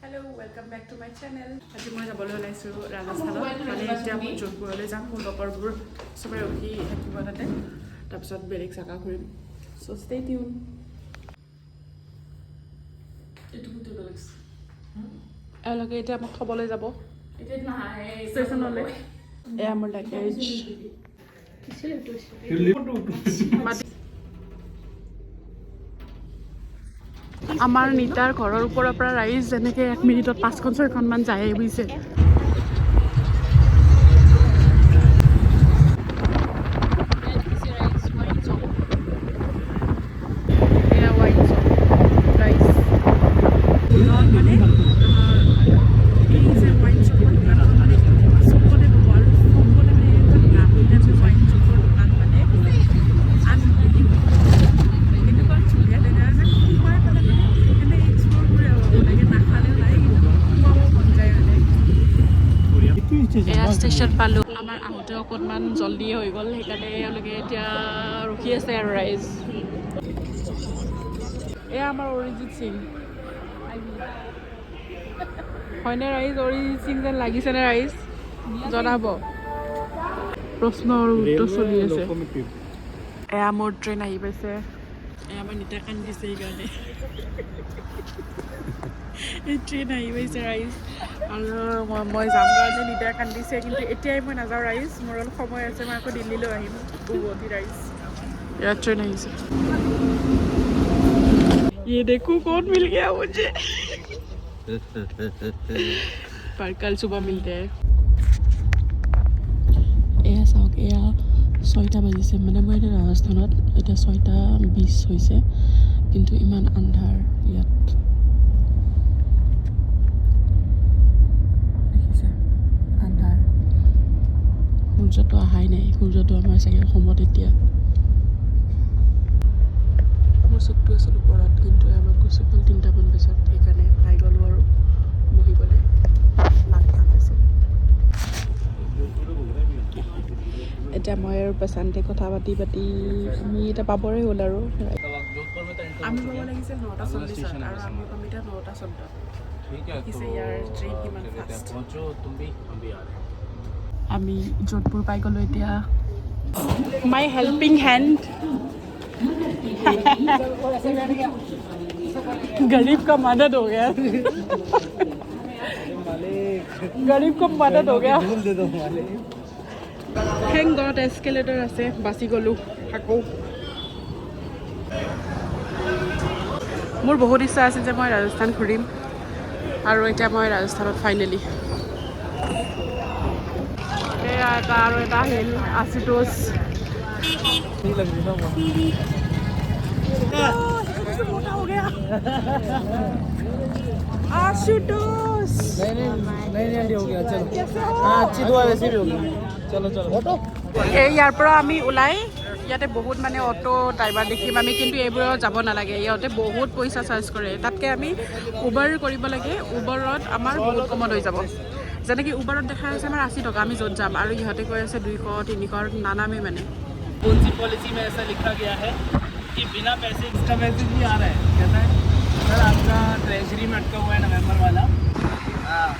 Hello, welcome back to my channel. আজি মই যাবলৈ ওলাইছোঁ ৰাজস্থানত মানে এতিয়া মই যোধপুৰলৈ যাম মোৰ লগৰবোৰ চবে ৰখি থাকিব তাতে তাৰপিছত বেলেগ জাগা ঘূৰিম so stay tuned এওঁলোকে এতিয়া মোক থ'বলৈ যাব ষ্টেচনলৈ এয়া মোৰ লাগেজ আমাৰ নিতাৰ ঘৰৰ ওপৰৰ পৰা ৰাইজ যেনেকৈ 1 মিনিটত 5-6খনমান যায় বুজিছে ষ্টেচন পালোঁ আমাৰ আহোঁতে অকণমান জল্দি হৈ গ'ল সেইকাৰণে এওঁলোকে এতিয়া ৰখি আছে আৰু ৰাইজ এয়া আমাৰ অৰিজিত সিং হয়নে ৰাইজ অৰিজিত সিং যেন লাগিছেনে ৰাইজ জনাব প্ৰশ্নৰ উত্তৰ চলি আছে এয়া মোৰ ট্ৰেইন আহি পাইছে এয়া আমাৰ নিতা কান্দিছে সেইকাৰণে এই ট্ৰেইন আহি পাইছে ৰাইজ আৰু মই যাম কাৰণে নিতাই কান্দিছে কিন্তু এতিয়াই মই নাযাওঁ ৰাইজ মোৰ অলপ সময় আছে মই আকৌ দিল্লীলৈ আহিম উভতি ৰাইজ ইয়াত ট্ৰেইন আহিছে ये देखो कौन मिल गया मुझे पर कल सुबह मिलते हैं এয়া চাওক এয়া 6টা বাজিছে মানে মই এতিয়া ৰাজস্থানত এতিয়া 6:20 হৈছে কিন্তু ইমান আন্ধাৰ ইয়াত সূৰ্যটো অহাই নাই সূৰ্যটো আমাৰ চাগে অসমত এতিয়া মোৰ চকুটো আছিল ওপৰত কিন্তু আমাক গৈছোঁ 3টামান বজাত সেইকাৰণে পাই গ'লোঁ আৰু বহিবলৈ পাইছে এতিয়া মই আৰু পেচেণ্টে কথা পাতি আমি এতিয়া পাবৰে হ'ল আৰু আমি পাব লাগিছিল 9:40 আৰু আমি পাম এতিয়া 9:14 ইয়াৰ ট্ৰেইন কিমান ফাষ্ট আমি যোধপুৰ পাই গ'লোঁ এতিয়া মাই হেল্পিং হেণ্ড गरीब का मदद हो गया गरीब को मदद हो गया थैंक गॉड एस्केलेटर আছে বাচি গ'লোঁ আকৌ মোৰ বহুত ইচ্ছা আছিল যে মই ৰাজস্থান ঘূৰিম আৰু এতিয়া মই ৰাজস্থানত ফাইনেলি আৰু এটা আহিল আশুতোষ मोटा हो गया आशुतोष नहीं हो गया चलो हाँ अच्छी दुआ वैसे भी होगी चलो ऑटो ইয়াৰ পৰা আমি ওলাই ইয়াতে বহুত মানে অটো ড্ৰাইভাৰ দেখিম আমি কিন্তু এইবোৰত যাব নালাগে ইয়াতে বহুত পইচা চাৰ্জ কৰে তাতকৈ আমি উবাৰ কৰিব লাগে উবাৰত আমাৰ বহুত কমত হৈ যাব যেনেকৈ উবাৰত দেখা আছে আমাৰ 80 টকা আমি য'ত যাম আৰু ইহঁতে কৈ আছে 200-300 নানামে মানে कौन सी पॉलिसी में ऐसा लिखा गया है कि बिना पैसे एक्स्ट्रा मैसेज भी आ रहा है कहता है सर आपका ट्रेजरी में अटका हुआ है नवंबर वाला हाँ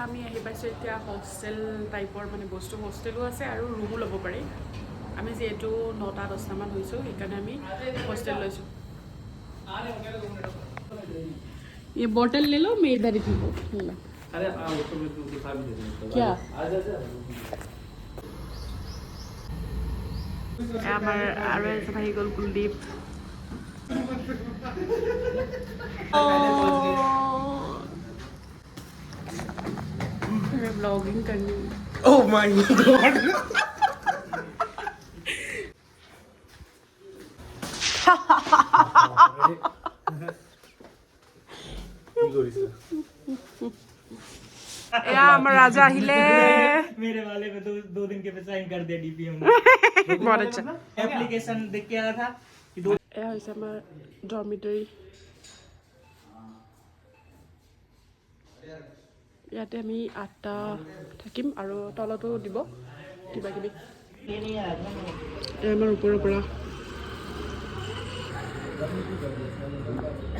আমি আহি পাইছোঁ এতিয়া হোষ্টেল টাইপৰ মানে বস্তু হোষ্টেলো আছে আৰু ৰুমো ল'ব পাৰি আমি যিহেতু 9-10টামান হৈছোঁ সেইকাৰণে আমি হোষ্টেল লৈছোঁ ये बॉटल ले लो मैं इधर ही पीऊँ अरे उसको मैं दिखा भी दे क्या আমার আৰু এজন আহি গ'ল কুলদীপ ब्लॉगिंग करनी ओह माय गॉड আমার রাজা আহিলে मेरे वाले में 2 दिन के पे साइन कर दिया डीपीएम ने बहुत अच्छा एप्लीकेशन देख के आया था कि এয়া হৈছে আমাৰ ডৰ্মিটৰী ইয়াতে আমি 8টা থাকিম আৰু তলতো দিব কিবা কিবি আমাৰ ওপৰৰ পৰা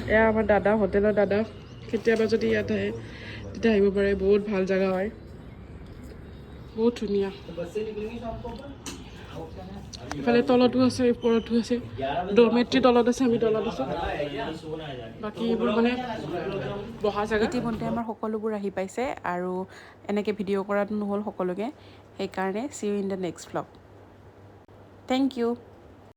এয়া আমাৰ দাদা হোটেলৰ দাদা কেতিয়াবা যদি ইয়াত আহে তেতিয়া আহিব পাৰে বহুত ভাল জেগা হয় বহুত ধুনীয়া ইফালে তলতো আছে ওপৰতো আছে ডৰমেট্ৰি তলত আছে আমি তলত আছোঁ বাকী এইবোৰ মানে বহা জেগা ইতিমধ্যে আমাৰ সকলোবোৰ আহি পাইছে আৰু এনেকৈ ভিডিঅ' কৰাটো নহ'ল সকলোকে সেইকাৰণে see you in the next vlog thank U